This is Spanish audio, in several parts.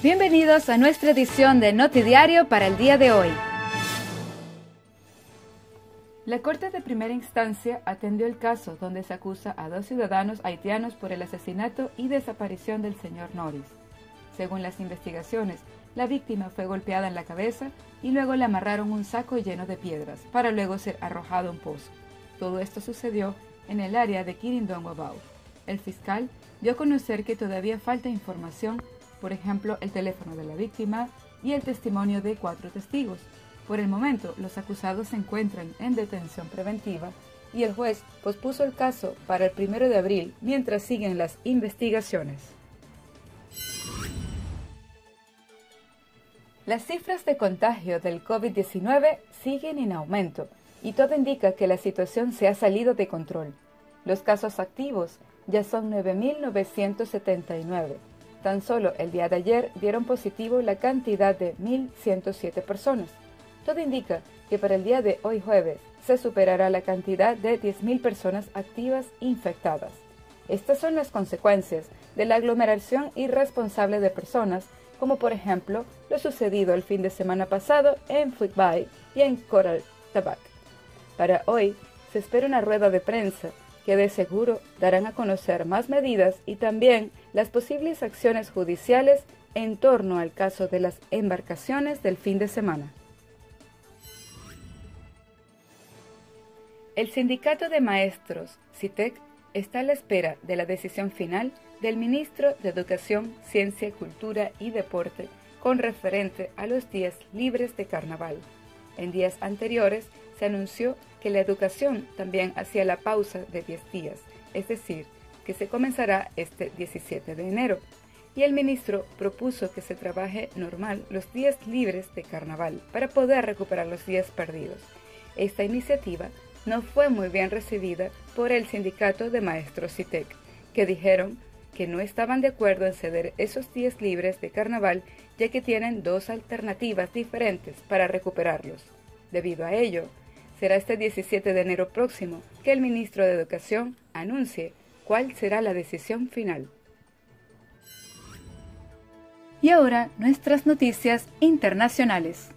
Bienvenidos a nuestra edición de Notidiario para el día de hoy. La Corte de Primera Instancia atendió el caso donde se acusa a 2 ciudadanos haitianos por el asesinato y desaparición del señor Norris. Según las investigaciones, la víctima fue golpeada en la cabeza y luego le amarraron un saco lleno de piedras para luego ser arrojado a un pozo. Todo esto sucedió en el área de Quirindongo-Bao. El fiscal dio a conocer que todavía falta información, por ejemplo, el teléfono de la víctima y el testimonio de 4 testigos. Por el momento, los acusados se encuentran en detención preventiva y el juez pospuso el caso para el 1 de abril mientras siguen las investigaciones. Las cifras de contagio del COVID-19 siguen en aumento y todo indica que la situación se ha salido de control. Los casos activos ya son 9.979. Tan solo el día de ayer dieron positivo la cantidad de 1.107 personas. Todo indica que para el día de hoy jueves se superará la cantidad de 10.000 personas activas infectadas. Estas son las consecuencias de la aglomeración irresponsable de personas, como por ejemplo lo sucedido el fin de semana pasado en Phuoc Bay y en Coral Tabac. Para hoy se espera una rueda de prensa que de seguro darán a conocer más medidas y también las posibles acciones judiciales en torno al caso de las embarcaciones del fin de semana. El Sindicato de Maestros, SITEC, está a la espera de la decisión final del ministro de Educación, Ciencia, Cultura y Deporte con referente a los días libres de carnaval. En días anteriores se anunció que la educación también hacía la pausa de 10 días, es decir, que se comenzará este 17 de enero. Y el ministro propuso que se trabaje normal los días libres de carnaval para poder recuperar los días perdidos. Esta iniciativa no fue muy bien recibida por el Sindicato de Maestros SITEC, que dijeron que no estaban de acuerdo en ceder esos días libres de carnaval, ya que tienen 2 alternativas diferentes para recuperarlos. Debido a ello, será este 17 de enero próximo que el ministro de Educación anuncie cuál será la decisión final. Y ahora nuestras noticias internacionales.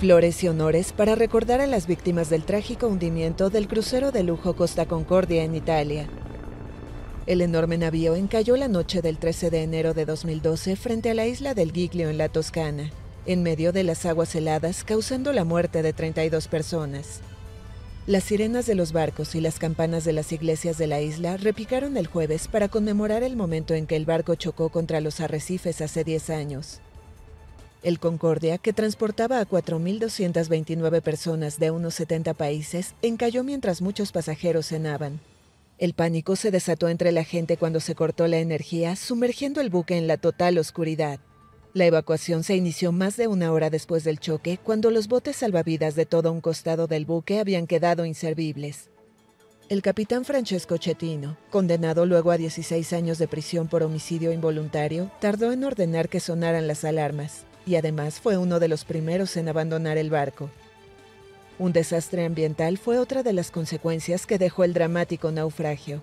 Flores y honores para recordar a las víctimas del trágico hundimiento del crucero de lujo Costa Concordia en Italia. El enorme navío encalló la noche del 13 de enero de 2012 frente a la isla del Giglio en la Toscana, en medio de las aguas heladas, causando la muerte de 32 personas. Las sirenas de los barcos y las campanas de las iglesias de la isla repicaron el jueves para conmemorar el momento en que el barco chocó contra los arrecifes hace 10 años. El Concordia, que transportaba a 4.229 personas de unos 70 países, encalló mientras muchos pasajeros cenaban. El pánico se desató entre la gente cuando se cortó la energía, sumergiendo el buque en la total oscuridad. La evacuación se inició más de 1 hora después del choque, cuando los botes salvavidas de todo un costado del buque habían quedado inservibles. El capitán Francesco Cettino, condenado luego a 16 años de prisión por homicidio involuntario, tardó en ordenar que sonaran las alarmas, y además fue uno de los primeros en abandonar el barco. Un desastre ambiental fue otra de las consecuencias que dejó el dramático naufragio.